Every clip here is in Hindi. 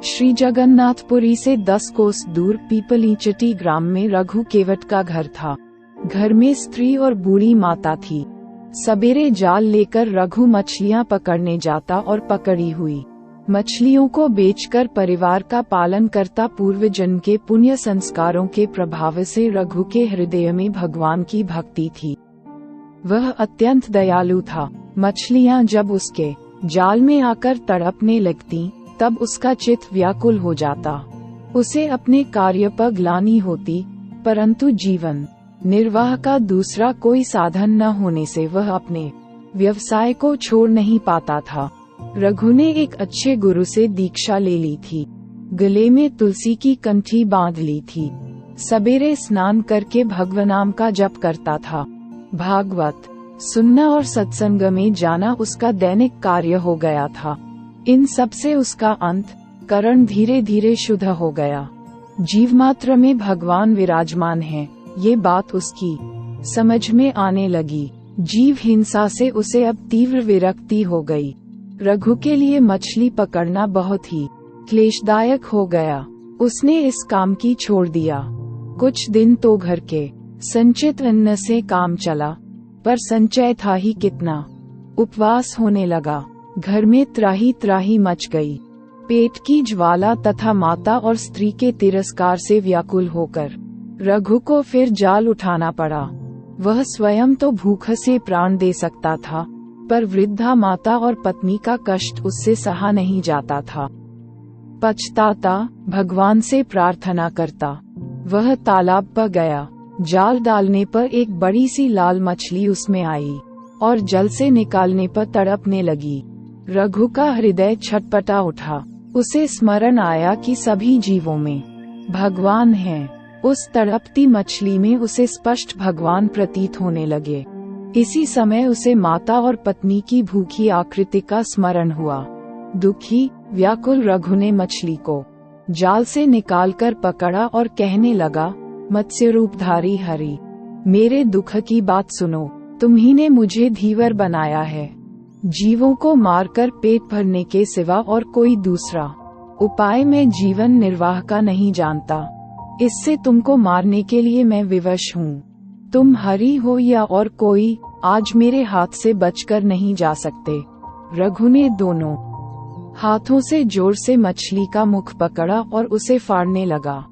श्री जगन्नाथपुरी से 10 कोस दूर पीपलीचटी ग्राम में रघु केवट का घर था। घर में स्त्री और बूढ़ी माता थी। सवेरे जाल लेकर रघु मछलियां पकड़ने जाता और पकड़ी हुई मछलियों को बेचकर परिवार का पालन करता। पूर्व जन्म के पुण्य संस्कारों के प्रभाव से रघु के हृदय में भगवान की भक्ति थी। वह अत्यंत दयालु था। मछलियां जब उसके जाल में आकर तड़पने लगती तब उसका चित्त व्याकुल हो जाता। उसे अपने कार्य पर ग्लानि होती, परंतु जीवन निर्वाह का दूसरा कोई साधन न होने से वह अपने व्यवसाय को छोड़ नहीं पाता था। रघु ने एक अच्छे गुरु से दीक्षा ले ली थी। गले में तुलसी की कंठी बांध ली थी। सवेरे स्नान करके भगवनाम का जप करता था। भागवत सुनना और सत्संग में जाना उसका दैनिक कार्य हो गया था। इन सब से उसका अंतःकरण धीरे धीरे शुद्ध हो गया। जीव मात्र में भगवान विराजमान है, ये बात उसकी समझ में आने लगी। जीव हिंसा से उसे अब तीव्र विरक्ति हो गई। रघु के लिए मछली पकड़ना बहुत ही क्लेशदायक हो गया। उसने इस काम की छोड़ दिया। कुछ दिन तो घर के संचित अन्न से काम चला, पर संचय था ही कितना। उपवास होने लगा। घर में त्राही त्राही मच गई। पेट की ज्वाला तथा माता और स्त्री के तिरस्कार से व्याकुल होकर रघु को फिर जाल उठाना पड़ा। वह स्वयं तो भूख से प्राण दे सकता था, पर वृद्धा माता और पत्नी का कष्ट उससे सहा नहीं जाता था। पछताता, भगवान से प्रार्थना करता। वह तालाब पर गया। जाल डालने पर एक बड़ी सी लाल मछली उसमें आई और जल से निकालने पर तड़पने लगी। रघु का हृदय छटपटा उठा। उसे स्मरण आया कि सभी जीवों में भगवान है। उस तड़पती मछली में उसे स्पष्ट भगवान प्रतीत होने लगे। इसी समय उसे माता और पत्नी की भूखी आकृति का स्मरण हुआ। दुखी व्याकुल रघु ने मछली को जाल से निकालकर पकड़ा और कहने लगा, मत्स्य रूपधारी हरि, मेरे दुख की बात सुनो। तुम्ही ने मुझे धीवर बनाया है। जीवों को मारकर पेट भरने के सिवा और कोई दूसरा उपाय मैं जीवन निर्वाह का नहीं जानता। इससे तुमको मारने के लिए मैं विवश हूँ। तुम हरि हो या और कोई, आज मेरे हाथ से बचकर नहीं जा सकते। रघु ने दोनों हाथों से जोर से मछली का मुख पकड़ा और उसे फाड़ने लगा।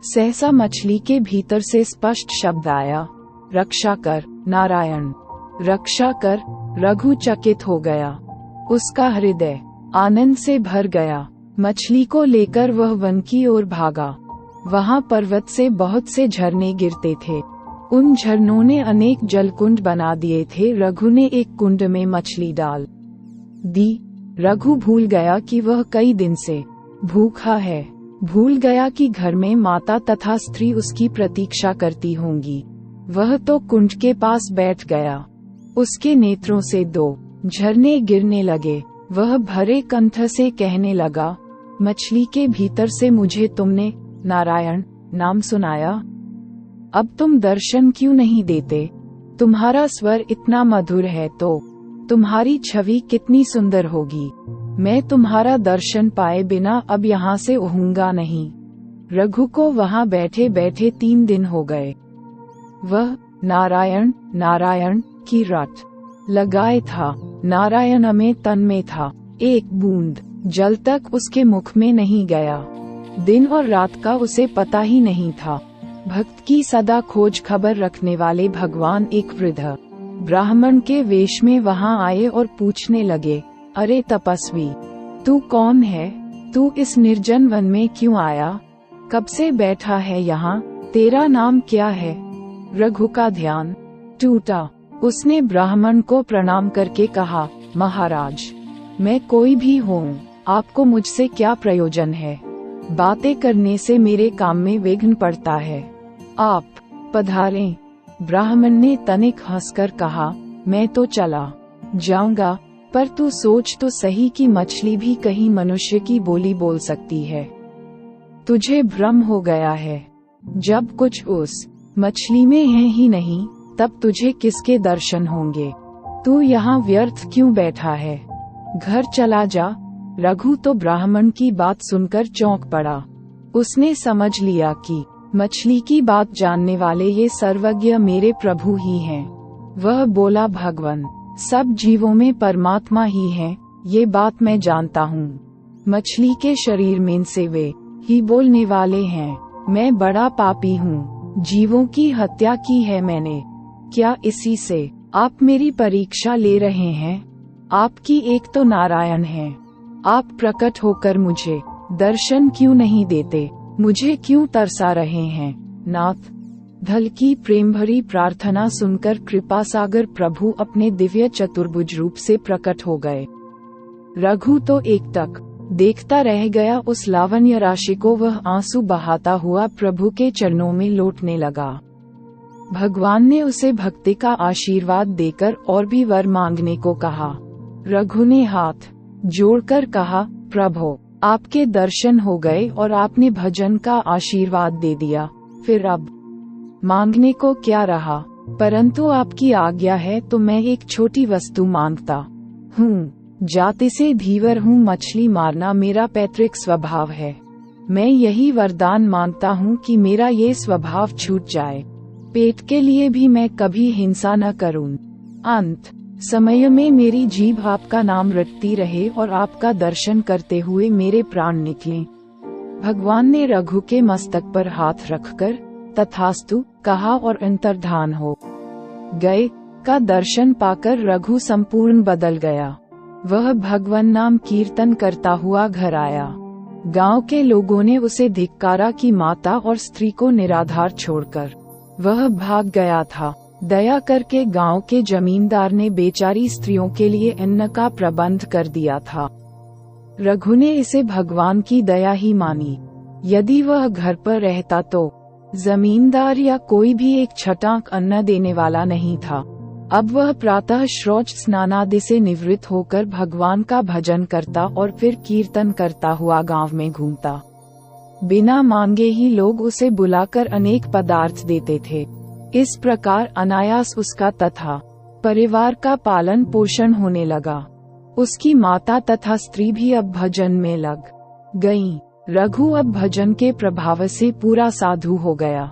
सहसा मछली के भीतर से स्पष्ट शब्द आया, रक्षा कर नारायण, रक्षा कर। रघु चकित हो गया। उसका हृदय आनंद से भर गया। मछली को लेकर वह वन की ओर भागा। वहां पर्वत से बहुत से झरने गिरते थे। उन झरनों ने अनेक जलकुंड बना दिए थे। रघु ने एक कुंड में मछली डाल दी। रघु भूल गया कि वह कई दिन से भूखा है। भूल गया कि घर में माता तथा स्त्री उसकी प्रतीक्षा करती होंगी। वह तो कुंड के पास बैठ गया। उसके नेत्रों से 2 झरने गिरने लगे। वह भरे कंठ से कहने लगा, मछली के भीतर से मुझे तुमने नारायण नाम सुनाया। अब तुम दर्शन क्यों नहीं देते? तुम्हारा स्वर इतना मधुर है तो तुम्हारी छवि कितनी सुंदर होगी। मैं तुम्हारा दर्शन पाए बिना अब यहाँ से उठूंगा नहीं। रघु को वहाँ बैठे बैठे 3 दिन हो गए। वह नारायण नारायण की रट लगाए था। नारायण में तन में था। एक बूंद जल तक उसके मुख में नहीं गया। दिन और रात का उसे पता ही नहीं था। भक्त की सदा खोज खबर रखने वाले भगवान एक वृद्ध ब्राह्मण के वेश में वहां आए और पूछने लगे, अरे तपस्वी, तू कौन है? तू इस निर्जन वन में क्यों आया? कब से बैठा है यहाँ? तेरा नाम क्या है? रघु का ध्यान टूटा। उसने ब्राह्मण को प्रणाम करके कहा, महाराज, मैं कोई भी हूँ, आपको मुझसे क्या प्रयोजन है? बातें करने से मेरे काम में विघ्न पड़ता है। आप पधारें। ब्राह्मण ने तनिक हंसकर कहा, मैं तो चला जाऊंगा, पर तू सोच तो सही कि मछली भी कहीं मनुष्य की बोली बोल सकती है। तुझे भ्रम हो गया है। जब कुछ उस मछली में है ही नहीं, तब तुझे किसके दर्शन होंगे? तू यहाँ व्यर्थ क्यों बैठा है? घर चला जा। रघु तो ब्राह्मण की बात सुनकर चौंक पड़ा। उसने समझ लिया कि मछली की बात जानने वाले ये सर्वज्ञ मेरे प्रभु ही हैं। वह बोला, भगवान, सब जीवों में परमात्मा ही है, ये बात मैं जानता हूँ। मछली के शरीर में से वे ही बोलने वाले हैं। मैं बड़ा पापी हूँ, जीवों की हत्या की है मैंने। क्या इसी से आप मेरी परीक्षा ले रहे हैं? आपकी एक तो नारायण है, आप प्रकट होकर मुझे दर्शन क्यों नहीं देते? मुझे क्यों तरसा रहे हैं? नाथ, धल की प्रेम भरी प्रार्थना सुनकर कृपा सागर प्रभु अपने दिव्य चतुर्भुज रूप से प्रकट हो गए। रघु तो एकटक देखता रह गया। उस लावण्य राशि को वह आंसू बहाता हुआ प्रभु के चरणों में लौटने लगा। भगवान ने उसे भक्ति का आशीर्वाद देकर और भी वर मांगने को कहा। रघु ने हाथ जोड़कर कहा, प्रभु, आपके दर्शन हो गए और आपने भजन का आशीर्वाद दे दिया, फिर अब मांगने को क्या रहा? परंतु आपकी आज्ञा है तो मैं एक छोटी वस्तु मांगता हूँ। जाति से धीवर हूँ, मछली मारना मेरा पैतृक स्वभाव है। मैं यही वरदान मांगता हूँ कि मेरा ये स्वभाव छूट जाए। पेट के लिए भी मैं कभी हिंसा न करूँ। अंत समय में मेरी जीभ आपका नाम रटती रहे और आपका दर्शन करते हुए मेरे प्राण निकलें। भगवान ने रघु के मस्तक पर हाथ रखकर तथास्तु कहा और अंतर्धान हो गए। का दर्शन पाकर रघु संपूर्ण बदल गया। वह भगवान नाम कीर्तन करता हुआ घर आया। गांव के लोगों ने उसे धिक्कारा कि माता और स्त्री को निराधार छोड़कर वह भाग गया था। दया करके गांव के जमींदार ने बेचारी स्त्रियों के लिए अन्न का प्रबंध कर दिया था। रघु ने इसे भगवान की दया ही मानी। यदि वह घर पर रहता तो जमींदार या कोई भी एक छटाक अन्न देने वाला नहीं था। अब वह प्रातः शौच स्नानादि से निवृत्त होकर भगवान का भजन करता और फिर कीर्तन करता हुआ गांव में घूमता। बिना मांगे ही लोग उसे बुलाकर अनेक पदार्थ देते थे। इस प्रकार अनायास उसका तथा परिवार का पालन पोषण होने लगा। उसकी माता तथा स्त्री भी अब भजन में लग गईं। रघु अब भजन के प्रभाव से पूरा साधु हो गया।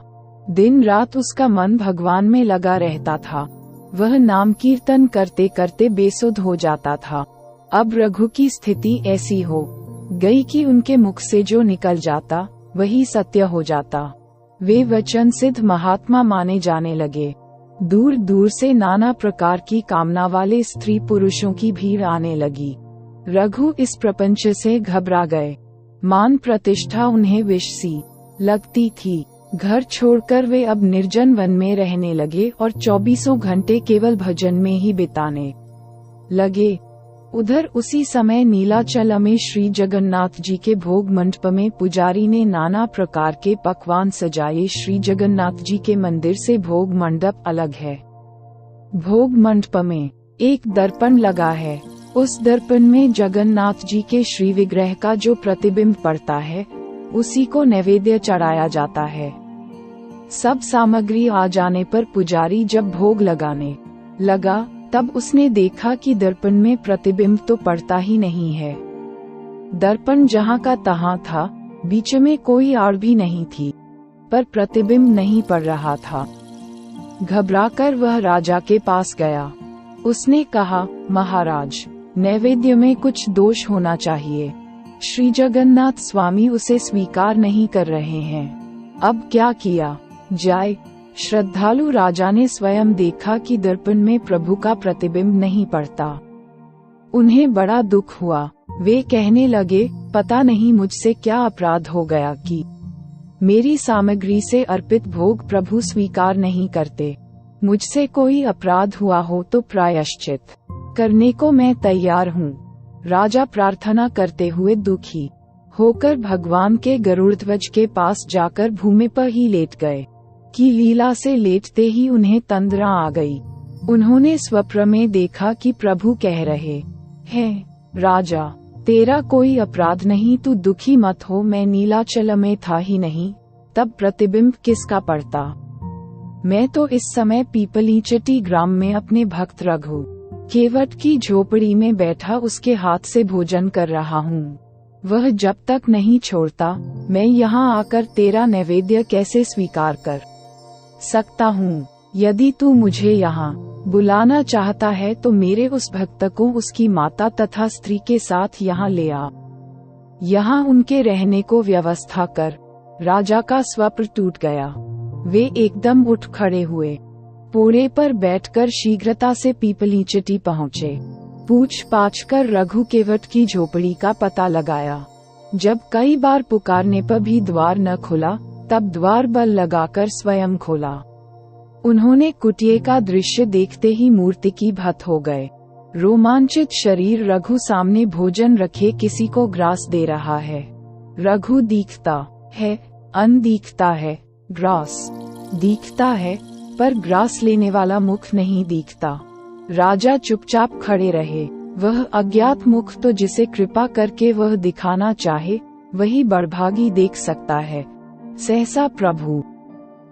दिन रात उसका मन भगवान में लगा रहता था। वह नाम कीर्तन करते करते बेसुध हो जाता था। अब रघु की स्थिति ऐसी हो गई कि उनके मुख से जो निकल जाता वही सत्य हो जाता। वे वचन सिद्ध महात्मा माने जाने लगे। दूर दूर से नाना प्रकार की कामना वाले स्त्री पुरुषों की भीड़ आने लगी। रघु इस प्रपंच से घबरा गए। मान प्रतिष्ठा उन्हें विष सी लगती थी। घर छोड़कर वे अब निर्जन वन में रहने लगे और 24 घंटे केवल भजन में ही बिताने लगे। उधर उसी समय नीलाचल में श्री जगन्नाथ जी के भोग मंडप में पुजारी ने नाना प्रकार के पकवान सजाए। श्री जगन्नाथ जी के मंदिर से भोग मंडप अलग है। भोग मंडप में एक दर्पण लगा है। उस दर्पण में जगन्नाथ जी के श्री विग्रह का जो प्रतिबिंब पड़ता है उसी को नैवेद्य चढ़ाया जाता है। सब सामग्री आ जाने पर पुजारी जब भोग लगाने लगा तब उसने देखा कि दर्पण में प्रतिबिंब तो पड़ता ही नहीं है। दर्पण जहाँ का तहाँ था, बीच में कोई आड़ भी नहीं थी, पर प्रतिबिंब नहीं पड़ रहा था। घबराकर वह राजा के पास गया। उसने कहा, महाराज, नैवेद्य में कुछ दोष होना चाहिए। श्री जगन्नाथ स्वामी उसे स्वीकार नहीं कर रहे हैं। अब क्या किया जाए? श्रद्धालु राजा ने स्वयं देखा कि दर्पण में प्रभु का प्रतिबिंब नहीं पड़ता। उन्हें बड़ा दुख हुआ। वे कहने लगे, पता नहीं मुझसे क्या अपराध हो गया कि मेरी सामग्री से अर्पित भोग प्रभु स्वीकार नहीं करते। मुझसे कोई अपराध हुआ हो तो प्रायश्चित करने को मैं तैयार हूँ। राजा प्रार्थना करते हुए दुखी होकर भगवान के गरुड़ध्वज के पास जाकर भूमि पर ही लेट गए कि लीला से लेटते ही उन्हें तंद्रा आ गई। उन्होंने स्वप्न में देखा कि प्रभु कह रहे हैं, राजा, तेरा कोई अपराध नहीं, तू दुखी मत हो। मैं नीलाचल में था ही नहीं, तब प्रतिबिंब किसका पड़ता? मैं तो इस समय पीपलीचटी ग्राम में अपने भक्त रघु केवट की झोपड़ी में बैठा उसके हाथ से भोजन कर रहा हूँ। वह जब तक नहीं छोड़ता, मैं यहाँ आकर तेरा नैवेद्य कैसे स्वीकार कर सकता हूँ। यदि तू मुझे यहाँ बुलाना चाहता है तो मेरे उस भक्त को उसकी माता तथा स्त्री के साथ यहाँ ले आ। यहाँ उनके रहने को व्यवस्था कर। राजा का स्वप्न टूट गया। वे एकदम उठ खड़े हुए। पोड़े पर बैठकर शीघ्रता से पीपलीचटी पहुँचे। पूछ पाछ कर रघु केवट की झोपड़ी का पता लगाया। जब कई बार पुकारने पर भी द्वार न खुला, तब द्वार बल लगाकर स्वयं खोला। उन्होंने कुटिया का दृश्य देखते ही मूर्ति की भत हो गए। रोमांचित शरीर रघु सामने भोजन रखे किसी को ग्रास दे रहा है। रघु दिखता है, अन्न दिखता है, ग्रास दिखता है, पर ग्रास लेने वाला मुख नहीं दिखता। राजा चुपचाप खड़े रहे। वह अज्ञात मुख तो जिसे कृपा करके वह दिखाना चाहे, वही बड़भागी देख सकता है। सहसा प्रभु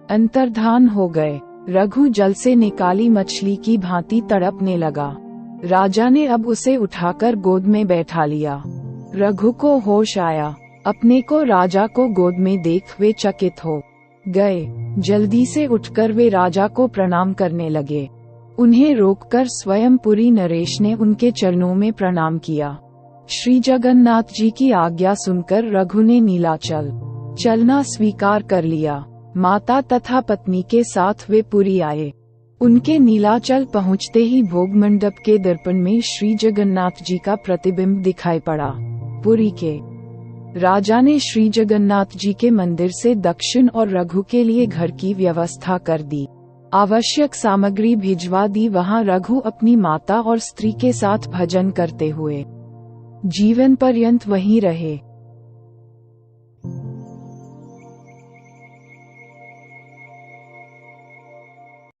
अंतर्धान हो गए। रघु जल से निकाली मछली की भांति तड़पने लगा। राजा ने अब उसे उठाकर गोद में बैठा लिया। रघु को होश आया। अपने को राजा को गोद में देख वे चकित हो गए। जल्दी से उठकर वे राजा को प्रणाम करने लगे। उन्हें रोककर स्वयं पुरी नरेश ने उनके चरणों में प्रणाम किया। श्री जगन्नाथ जी की आज्ञा सुनकर रघु ने नीलाचल चलना स्वीकार कर लिया। माता तथा पत्नी के साथ वे पुरी आए। उनके नीलाचल पहुँचते ही भोग मंडप के दर्पण में श्री जगन्नाथ जी का प्रतिबिंब दिखाई पड़ा। पुरी के राजा ने श्री जगन्नाथ जी के मंदिर से दक्षिण और रघु के लिए घर की व्यवस्था कर दी। आवश्यक सामग्री भिजवा दी। वहां रघु अपनी माता और स्त्री के साथ भजन करते हुए जीवन पर्यंत वहीं रहे।